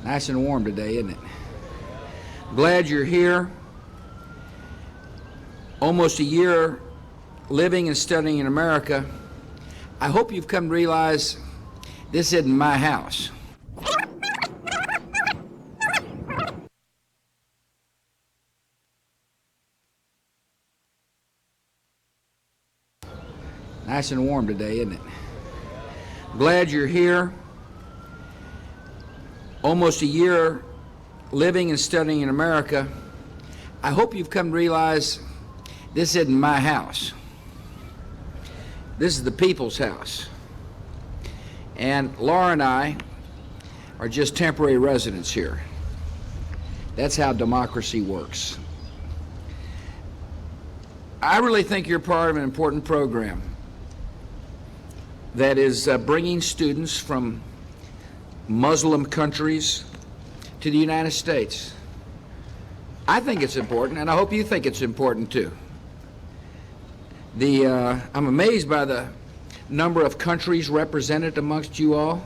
Nice and warm today, isn't it? Glad you're here. Almost a year living and studying in America. I hope you've come to realize this isn't my house. Nice and warm today, isn't it? Glad you're here. Almost a year living and studying in America. I hope you've come to realize this isn't my house. This is the people's house. And Laura and I are just temporary residents here. That's how democracy works. I really think you're part of an important program that is bringing students from Muslim countries to the United States. I think it's important, and I hope you think it's important too. I'm amazed by the number of countries represented amongst you all.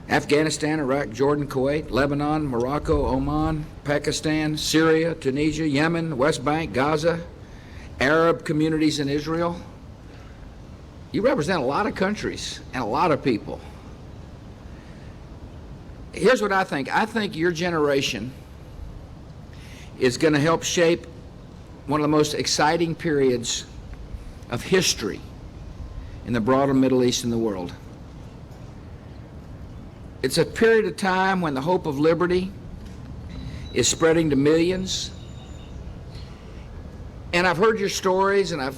Afghanistan, Iraq, Jordan, Kuwait, Lebanon, Morocco, Oman, Pakistan, Syria, Tunisia, Yemen, West Bank, Gaza, Arab communities in Israel. You represent a lot of countries and a lot of people. Here's what I think. I think your generation is going to help shape one of the most exciting periods of history in the broader Middle East and the world. It's a period of time when the hope of liberty is spreading to millions. And I've heard your stories, and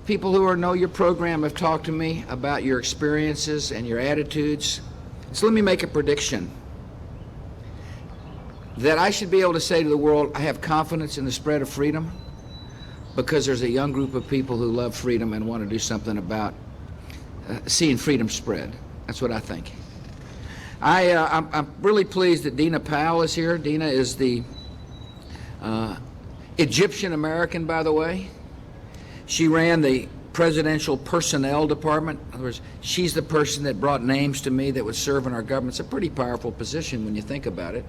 people who know your program have talked to me about your experiences and your attitudes. So let me make a prediction that I should be able to say to the world, I have confidence in the spread of freedom because there's a young group of people who love freedom and want to do something about seeing freedom spread. That's what I think. I'm really pleased that Dina Powell is here. Dina is the Egyptian American, by the way. She ran the Presidential Personnel Department. In other words, she's the person that brought names to me that would serve in our government. It's a pretty powerful position when you think about it.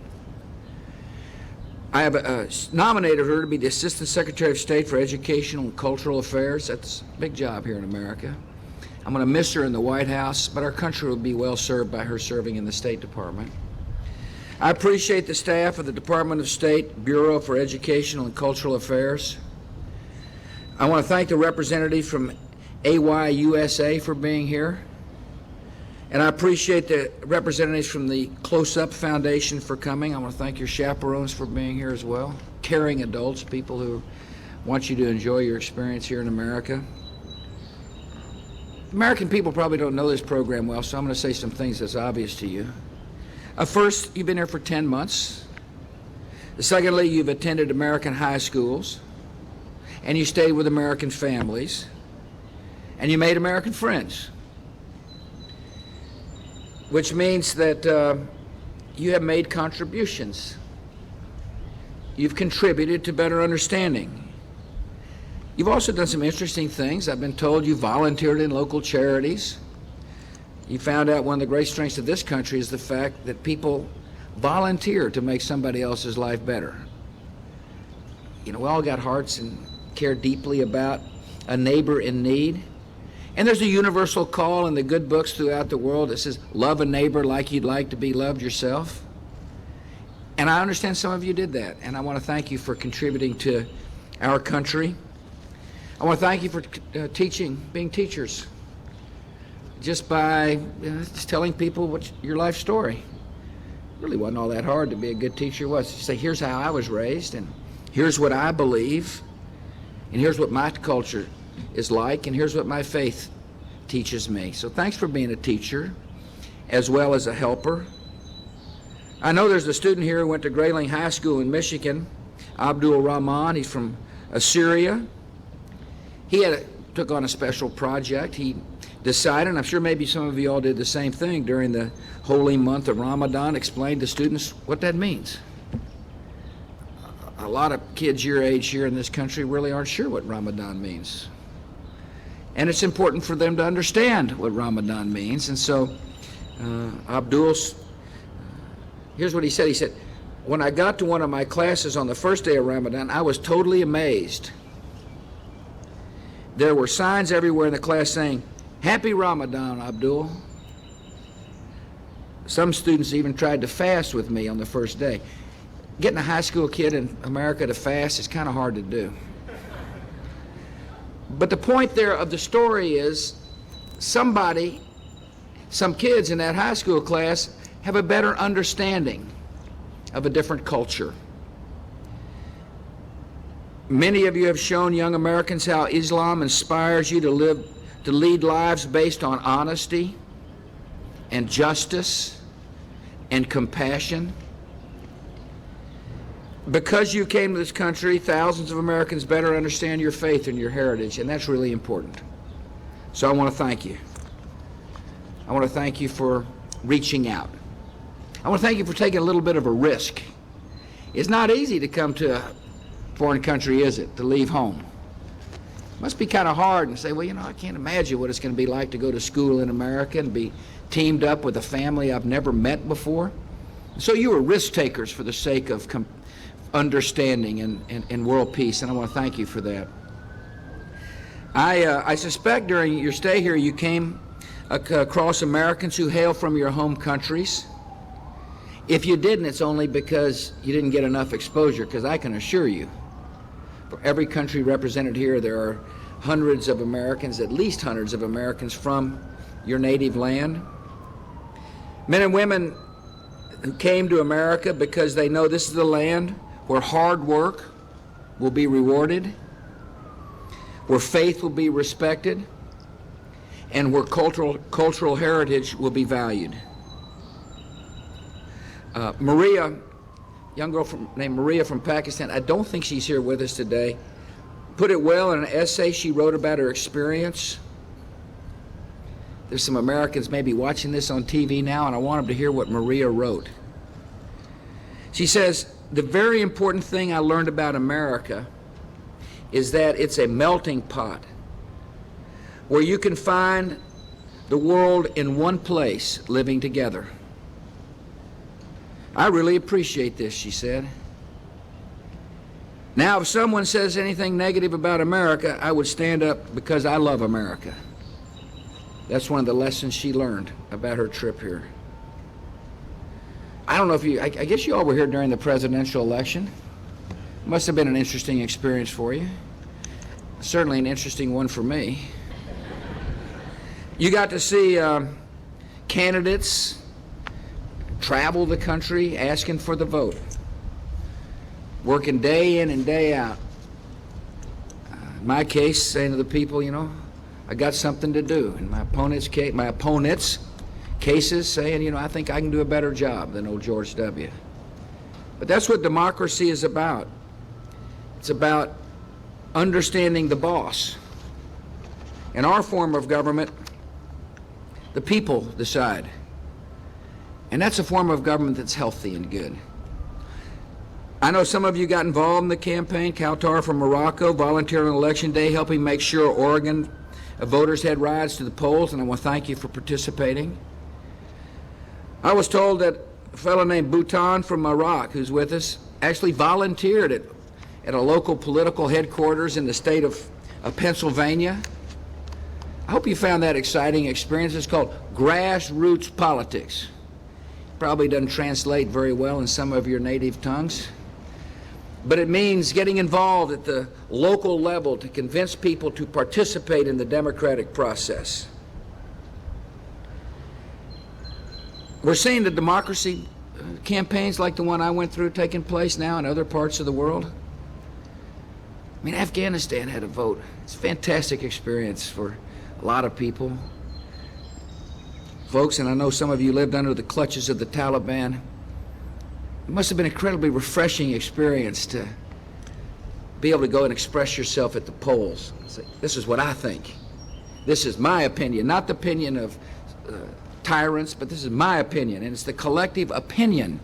I have nominated her to be the Assistant Secretary of State for Educational and Cultural Affairs. That's a big job here in America. I'm going to miss her in the White House, but our country will be well served by her serving in the State Department. I appreciate the staff of the Department of State Bureau for Educational and Cultural Affairs. I want to thank the representative from AYUSA for being here. And I appreciate the representatives from the Close Up Foundation for coming. I want to thank your chaperones for being here as well. Caring adults, people who want you to enjoy your experience here in America. American people probably don't know this program well, so I'm going to say some things that's obvious to you. First, you've been here for 10 months. Secondly, you've attended American high schools, and you stayed with American families, and you made American friends, which means that you have made contributions. You've contributed to better understanding. You've also done some interesting things. I've been told you volunteered in local charities. You found out one of the great strengths of this country is the fact that people volunteer to make somebody else's life better. You know, we all got hearts and care deeply about a neighbor in need. And there's a universal call in the good books throughout the world that says, love a neighbor like you'd like to be loved yourself. And I understand some of you did that, and I want to thank you for contributing to our country. I want to thank you for being teachers, just by just telling people what your life story. It really wasn't all that hard to be a good teacher, was it? You say, here's how I was raised, and here's what I believe, and here's what my culture is like, and here's what my faith teaches me. So thanks for being a teacher as well as a helper. I know there's a student here who went to Grayling High School in Michigan, Abdul Rahman. He's from Syria. He took on a special project. He decided, and I'm sure maybe some of you all did the same thing during the holy month of Ramadan, explained to students what that means. A lot of kids your age here in this country really aren't sure what Ramadan means. And it's important for them to understand what Ramadan means. And so Abdul Here's what he said. He said, when I got to one of my classes on the first day of Ramadan, I was totally amazed. There were signs everywhere in the class saying, "Happy Ramadan, Abdul." Some students even tried to fast with me on the first day. Getting a high school kid in America to fast is kind of hard to do. But the point there of the story is some kids in that high school class have a better understanding of a different culture. Many of you have shown young Americans how Islam inspires you to lead lives based on honesty and justice and compassion. Because you came to this country, thousands of Americans better understand your faith and your heritage, and that's really important. So I want to thank you. I want to thank you for reaching out. I want to thank you for taking a little bit of a risk. It's not easy to come to a foreign country, is it, to leave home? It must be kind of hard and say, well, I can't imagine what it's going to be like to go to school in America and be teamed up with a family I've never met before. So you were risk takers for the sake of understanding and world peace, and I want to thank you for that. I suspect during your stay here you came across Americans who hail from your home countries. If you didn't, it's only because you didn't get enough exposure, because I can assure you, for every country represented here, there are hundreds of Americans, at least hundreds of Americans from your native land. Men and women who came to America because they know this is the land where hard work will be rewarded, where faith will be respected, and where cultural heritage will be valued. Maria, young girl named Maria from Pakistan, I don't think she's here with us today, put it well in an essay she wrote about her experience. There's some Americans maybe watching this on TV now, and I want them to hear what Maria wrote. She says, the very important thing I learned about America is that it's a melting pot where you can find the world in one place living together. I really appreciate this, she said. Now, if someone says anything negative about America, I would stand up because I love America. That's one of the lessons she learned about her trip here. I don't know if I guess you all were here during the presidential election. Must have been an interesting experience for you. Certainly an interesting one for me. You got to see candidates travel the country asking for the vote, working day in and day out. In my case, saying to the people, I got something to do. In my opponent's cases, saying, I think I can do a better job than old George W. But that's what democracy is about. It's about understanding the boss. In our form of government, the people decide. And that's a form of government that's healthy and good. I know some of you got involved in the campaign. Kautar from Morocco volunteered on Election Day, helping make sure Oregon voters had rides to the polls, and I want to thank you for participating. I was told that a fellow named Bhutan from Iraq, who's with us, actually volunteered at a local political headquarters in the state of Pennsylvania. I hope you found that exciting experience. It's called grassroots politics. Probably doesn't translate very well in some of your native tongues, but it means getting involved at the local level to convince people to participate in the democratic process. We're seeing the democracy campaigns like the one I went through taking place now in other parts of the world. I mean, Afghanistan had a vote. It's a fantastic experience for a lot of people. Folks, and I know some of you lived under the clutches of the Taliban. It must have been an incredibly refreshing experience to be able to go and express yourself at the polls. Say, this is what I think. This is my opinion, not the opinion of tyrants, but this is my opinion, and it's the collective opinion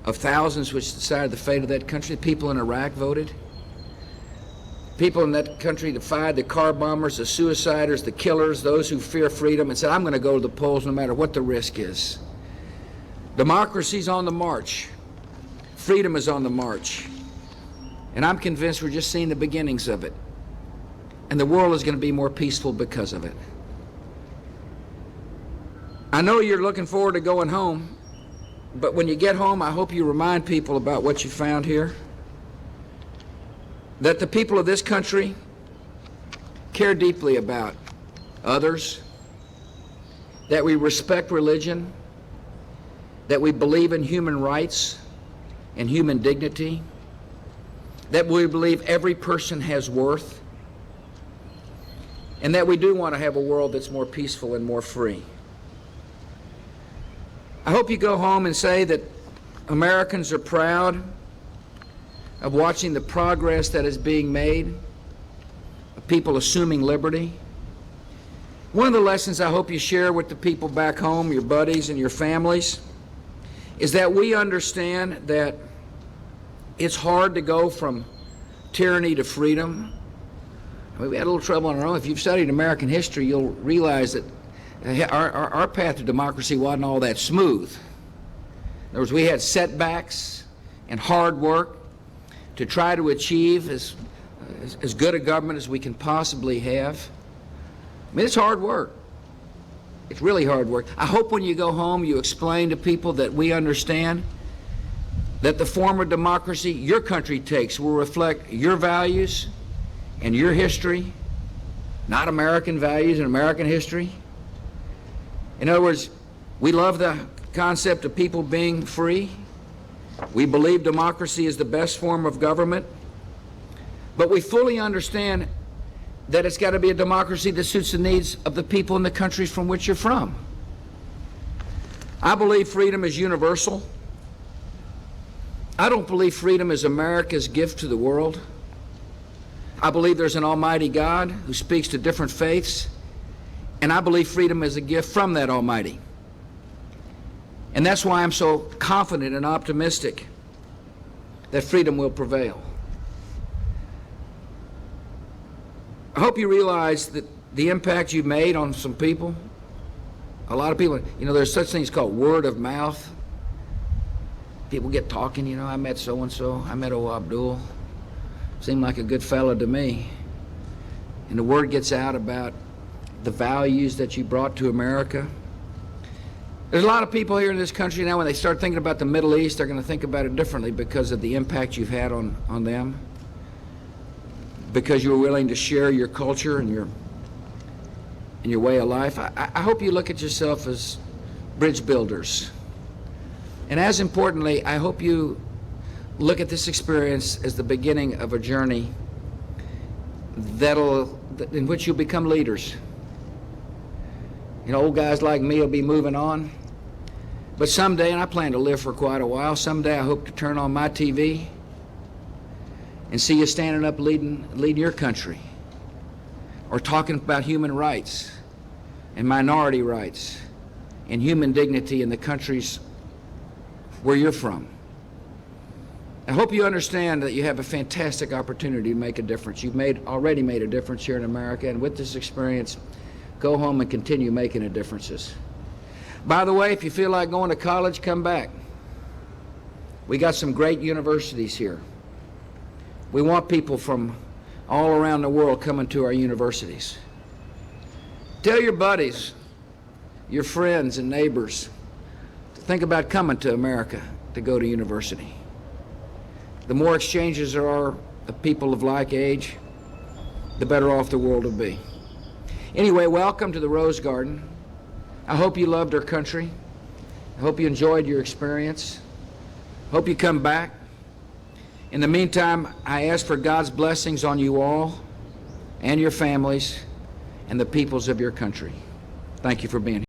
of thousands which decided the fate of that country. People in Iraq voted. People in that country defied the car bombers, the suiciders, the killers, those who fear freedom, and said, I'm going to go to the polls no matter what the risk is. Democracy's on the march. Freedom is on the march. And I'm convinced we're just seeing the beginnings of it. And the world is going to be more peaceful because of it. I know you're looking forward to going home, but when you get home, I hope you remind people about what you found here. That the people of this country care deeply about others, that we respect religion, that we believe in human rights and human dignity, that we believe every person has worth, and that we do want to have a world that's more peaceful and more free. I hope you go home and say that Americans are proud of watching the progress that is being made, of people assuming liberty. One of the lessons I hope you share with the people back home, your buddies and your families, is that we understand that it's hard to go from tyranny to freedom. I mean, we had a little trouble on our own. If you've studied American history, you'll realize that our path to democracy wasn't all that smooth. In other words, we had setbacks and hard work to try to achieve as good a government as we can possibly have. I mean, it's hard work. It's really hard work. I hope when you go home you explain to people that we understand that the form of democracy your country takes will reflect your values and your history, not American values and American history. In other words, we love the concept of people being free. We believe democracy is the best form of government. But we fully understand that it's got to be a democracy that suits the needs of the people in the countries from which you're from. I believe freedom is universal. I don't believe freedom is America's gift to the world. I believe there's an almighty God who speaks to different faiths, and I believe freedom is a gift from that Almighty. And that's why I'm so confident and optimistic that freedom will prevail. I hope you realize that the impact you've made on some people, a lot of people, you know, there's such things called word of mouth. People get talking, you know, I met so-and-so, I met old Abdul. Seemed like a good fella to me. And the word gets out about the values that you brought to America. There's a lot of people here in this country now, when they start thinking about the Middle East, they're going to think about it differently because of the impact you've had on them. Because you were willing to share your culture and your way of life. I hope you look at yourself as bridge builders. And as importantly, I hope you look at this experience as the beginning of a journey in which you'll become leaders. You know, old guys like me will be moving on. But someday, and I plan to live for quite a while, someday I hope to turn on my TV and see you standing up leading your country, or talking about human rights and minority rights and human dignity in the countries where you're from. I hope you understand that you have a fantastic opportunity to make a difference. You've already made a difference here in America, and with this experience, go home and continue making a difference. By the way, if you feel like going to college, come back. We got some great universities here. We want people from all around the world coming to our universities. Tell your buddies, your friends and neighbors to think about coming to America to go to university. The more exchanges there are of people of like age, the better off the world will be. Anyway, welcome to the Rose Garden. I hope you loved our country. I hope you enjoyed your experience. Hope you come back. In the meantime, I ask for God's blessings on you all and your families and the peoples of your country. Thank you for being here.